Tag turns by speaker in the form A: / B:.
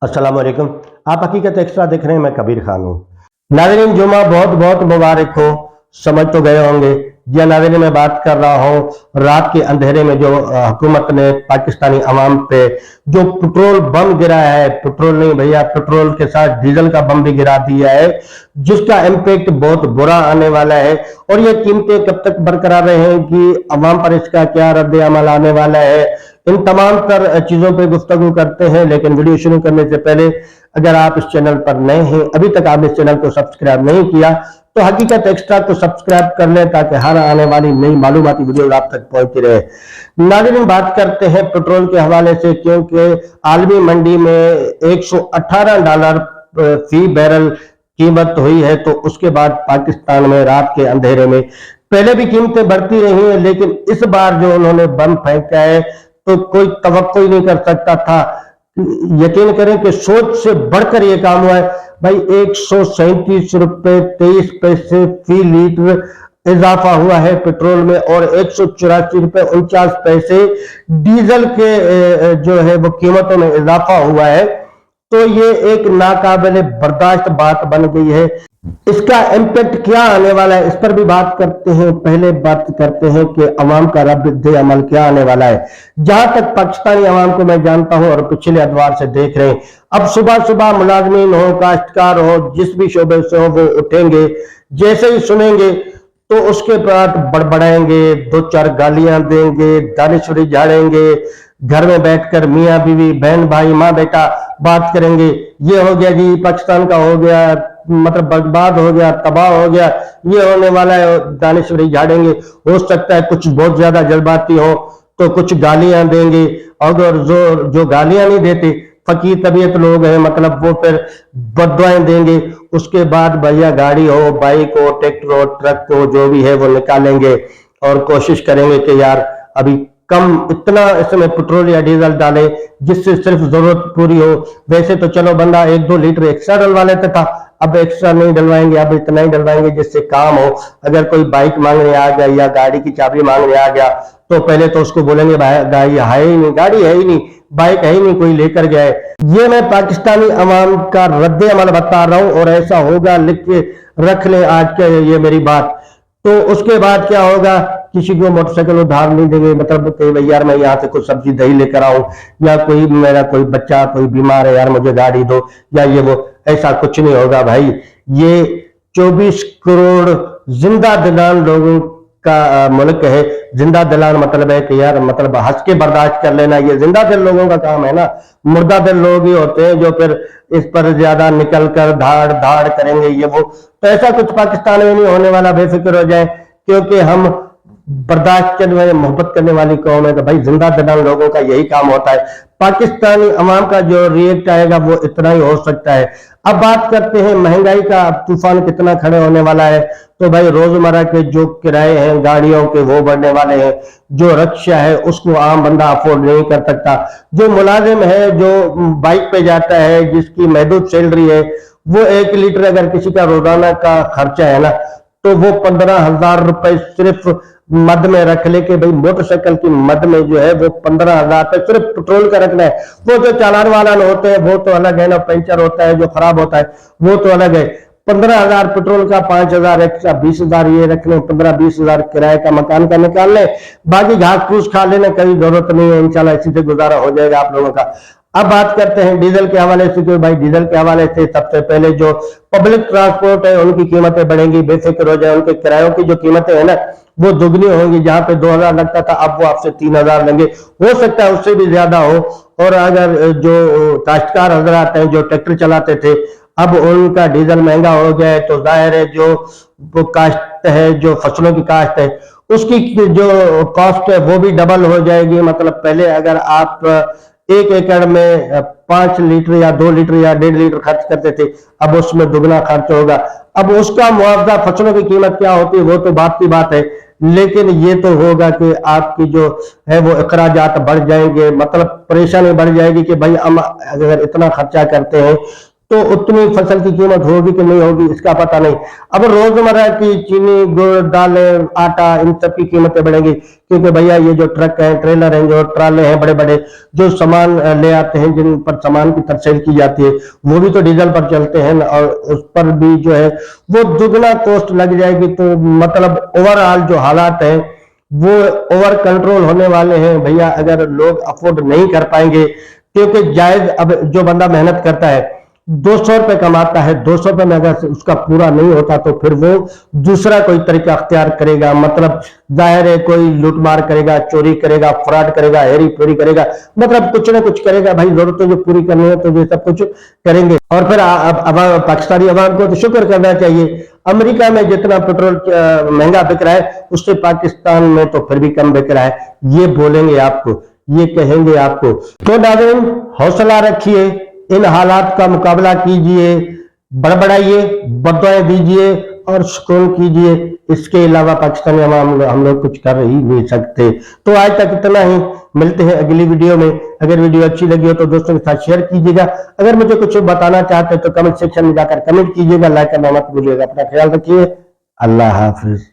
A: अस्सलाम वालेकुम। आप हकीकत एक्स्ट्रा देख रहे हैं, मैं कबीर खान हूँ। नाज़रीन, जुमा बहुत बहुत मुबारक हो। समझ तो गए होंगे। जी नाज़रीन, मैं बात कर रहा हूँ रात के अंधेरे में जो हुकूमत ने पाकिस्तानी अवाम पे जो पेट्रोल बम गिराया है, पेट्रोल नहीं भैया, पेट्रोल के साथ डीजल का बम भी गिरा दिया है, जिसका इम्पैक्ट बहुत बुरा आने वाला है। और ये कीमतें कब तक बरकरार रहेंगी, अवाम पर इसका क्या रद्द अमल आने वाला है, इन तमाम तर चीजों पे गुफ्तगू करते हैं। लेकिन वीडियो शुरू करने से पहले अगर आप इस चैनल पर नए हैं, अभी तक आपने इस चैनल को सब्सक्राइब नहीं किया, तो हकीकत एक्स्ट्रा को सब्सक्राइब कर लें ताकि हर आने वाली नई मालूमाती वीडियो आप तक पहुंचती रहे। नाज़रीन, बात करते हैं पेट्रोल के हवाले से, क्योंकि आलमी मंडी में $118 फी बैरल कीमत हुई है। तो उसके बाद पाकिस्तान में रात के अंधेरे में पहले भी कीमतें बढ़ती रही हैं, लेकिन इस बार जो उन्होंने बम फेंका है तो कोई तवक्को ही नहीं कर सकता था। यकीन करें कि सोच से बढ़कर यह काम हुआ है भाई। 137 रुपए 23 पैसे फी लीटर इजाफा हुआ है पेट्रोल में, और 184 रुपए 49 पैसे डीजल के जो है वो कीमतों में इजाफा हुआ है। तो ये एक नाकाबिले बर्दाश्त बात बन गई है। इसका इम्पैक्ट क्या आने वाला है, इस पर भी बात करते हैं। पहले बात करते हैं कि अवाम का रद्द अमल क्या आने वाला है। जहां तक पाकिस्तानी अवाम को मैं जानता हूं और पिछले अदवार से देख रहे हैं, अब सुबह सुबह मुलाजमीन हो, काश्तकार हो, जिस भी शोबे से हो, वो उठेंगे, जैसे ही सुनेंगे तो उसके बाद बड़बड़ाएंगे, दो चार गालियां देंगे, दानिशवरी झाड़ेंगे, घर में बैठकर मियाँ बीवी, बहन भाई, माँ बेटा बात करेंगे। ये हो गया जी, पाकिस्तान का हो गया, मतलब बर्बाद हो गया, तबाह हो गया, ये होने वाला है, दानिशवरी झाड़ेंगे। हो सकता है कुछ बहुत ज्यादा जज्बाती हो तो कुछ गालियां देंगे, अगर जो गालियां नहीं देते, फकीर तबीयत लोग हैं, मतलब वो फिर बददुआएं देंगे। उसके बाद भैया गाड़ी हो, बाइक हो, ट्रैक्टर हो, ट्रक हो, जो भी है वो निकालेंगे और कोशिश करेंगे कि यार अभी कम इतना इसमें पेट्रोल या डीजल डाले जिससे सिर्फ जरूरत पूरी हो। वैसे तो चलो बंदा 1-2 लीटर एक्स्ट्रा डलवा लेता था, अब एक्स्ट्रा नहीं डलवाएंगे, अब इतना ही डलवाएंगे जिससे काम हो। अगर कोई बाइक मांगने आ गया या गाड़ी की चाबी मांगने आ गया तो पहले तो उसको बोलेंगे भाई गाड़ी है ही नहीं, गाड़ी है ही नहीं, बाइक है ही नहीं, कोई लेकर गया है। ये मैं पाकिस्तानी अवाम का रद्द अमल बता रहा हूं और ऐसा होगा, लिख के रख ले आज के ये मेरी बात। तो उसके बाद क्या होगा, किसी को मोटरसाइकिल उधार नहीं देंगे, मतलब कहीं भाई यार मैं यहाँ से कुछ सब्जी दही लेकर आऊं, या कोई मेरा कोई बच्चा कोई बीमार है यार मुझे गाड़ी दो, या ये वो, ऐसा कुछ नहीं होगा भाई। ये 24 करोड़ जिंदा दिलान लोगों का मुल्क है। जिंदा दिलान मतलब है कि यार मतलब हंस के बर्दाश्त कर लेना, ये जिंदा दिल लोगों का काम है ना। मुर्दा दिल लोग ही होते हैं जो फिर इस पर ज्यादा निकल कर धाड़ धाड़ करेंगे, ये वो। तो ऐसा कुछ पाकिस्तान में नहीं होने वाला, बेफिक्र हो जाए, क्योंकि हम बर्दाश्त करने वाले, मोहब्बत करने वाली कौम है। तो भाई जिंदा दिलान लोगों का यही काम होता है। पाकिस्तानी अवाम का जो रिएक्ट आएगा वो इतना ही हो सकता है। अब बात करते हैं महंगाई का, अब तूफान कितना खड़े होने वाला है। तो भाई रोजमर्रा के जो किराए हैं गाड़ियों के वो बढ़ने वाले हैं, जो रिक्शा है उसको आम बंदा अफोर्ड नहीं कर सकता, जो मुलाजिम है जो बाइक पे जाता है जिसकी महदूद सैलरी है, वो 1 लीटर अगर किसी का रोजाना का खर्चा है ना, तो वो 15,000 रुपए सिर्फ मद में रख ले कि भाई मोटरसाइकिल की मद में जो है वो 15,000 पे सिर्फ पेट्रोल का रखना है। वो जो चालान वालान होते हैं वो तो अलग है ना, पंचर होता है जो खराब होता है वो तो अलग है। 15,000 पेट्रोल का, 5,000 एक्स्ट्रा, 20,000 ये रख लें, 15-20,000 किराए का मकान का निकाल लें, बाकी घास फूस खा लेना, कहीं जरूरत नहीं है, इंशाल्लाह इसी से गुजारा हो जाएगा आप लोगों का। अब बात करते हैं डीजल के हवाले से। क्योंकि भाई डीजल के हवाले से सबसे पहले जो पब्लिक ट्रांसपोर्ट है उनकी कीमतें बढ़ेंगी, बेफिक्र हो जाए, उनके किरायों की जो कीमतें है ना वो दुगनी होंगी। जहां पे 2,000 लगता था अब वो आपसे 3,000 लेंगे, हो सकता है उससे भी ज्यादा हो। और अगर जो काश्तकार हजरात हैं जो ट्रैक्टर चलाते थे, अब उनका डीजल महंगा हो गया है, तो जाहिर है जो वो कास्ट है, जो फसलों की कास्ट है, उसकी जो कॉस्ट है वो भी डबल हो जाएगी। मतलब पहले अगर आप 1 एकड़ में 5 लीटर या 2 लीटर या 1.5 लीटर खर्च करते थे, अब उसमें दुगना खर्च होगा। अब उसका मुआवजा, फसलों की कीमत क्या होती है वो तो बात की बात है, लेकिन ये तो होगा कि आपकी जो है वो अखराजात बढ़ जाएंगे, मतलब परेशानी बढ़ जाएगी कि भाई हम अगर इतना खर्चा करते हैं तो उतनी फसल की कीमत होगी कि नहीं होगी इसका पता नहीं। अब रोजमर्रा की चीनी, गुड़, दालें, आटा, इन सब की कीमतें बढ़ेंगी, क्योंकि भैया ये जो ट्रक हैं, ट्रेलर हैं, जो ट्राले हैं, बड़े बड़े जो सामान ले आते हैं, जिन पर सामान की तरसेल की जाती है, वो भी तो डीजल पर चलते हैं, और उस पर भी जो है वो दुगना कॉस्ट लग जाएगी। तो मतलब ओवरऑल जो हालात है वो ओवर कंट्रोल होने वाले हैं भैया, अगर लोग अफोर्ड नहीं कर पाएंगे। क्योंकि जायज, अब जो बंदा मेहनत करता है 200 रुपए कमाता है, 200 रुपए में अगर उसका पूरा नहीं होता तो फिर वो दूसरा कोई तरीका अख्तियार करेगा। मतलब जाहिर है कोई लूटमार करेगा, चोरी करेगा, फ्रॉड करेगा, हेरी फेरी करेगा, मतलब कुछ ना कुछ करेगा भाई। जरूरतें जो पूरी करनी है तो ये सब कुछ करेंगे। और फिर अब पाकिस्तानी अवाम को तो शुक्र करना चाहिए, अमेरिका में जितना पेट्रोल महंगा बिक रहा है उससे पाकिस्तान में तो फिर भी कम बिक रहा है। ये बोलेंगे आपको, ये कहेंगे आपको। तो नाज़रीन, हौसला रखिए, इन हालात का मुकाबला कीजिए, बड़बड़ाइए, बददुआएं दीजिए और सुकून कीजिए। इसके अलावा पाकिस्तानी अवाम हम लोग कुछ कर ही नहीं सकते। तो आज तक इतना ही, मिलते हैं अगली वीडियो में। अगर वीडियो अच्छी लगी हो तो दोस्तों के साथ शेयर कीजिएगा। अगर मुझे कुछ बताना चाहते हैं तो कमेंट सेक्शन में जाकर कमेंट कीजिएगा। लाइक करना मत भूलिएगा। अपना ख्याल रखिए। अल्लाह हाफिज।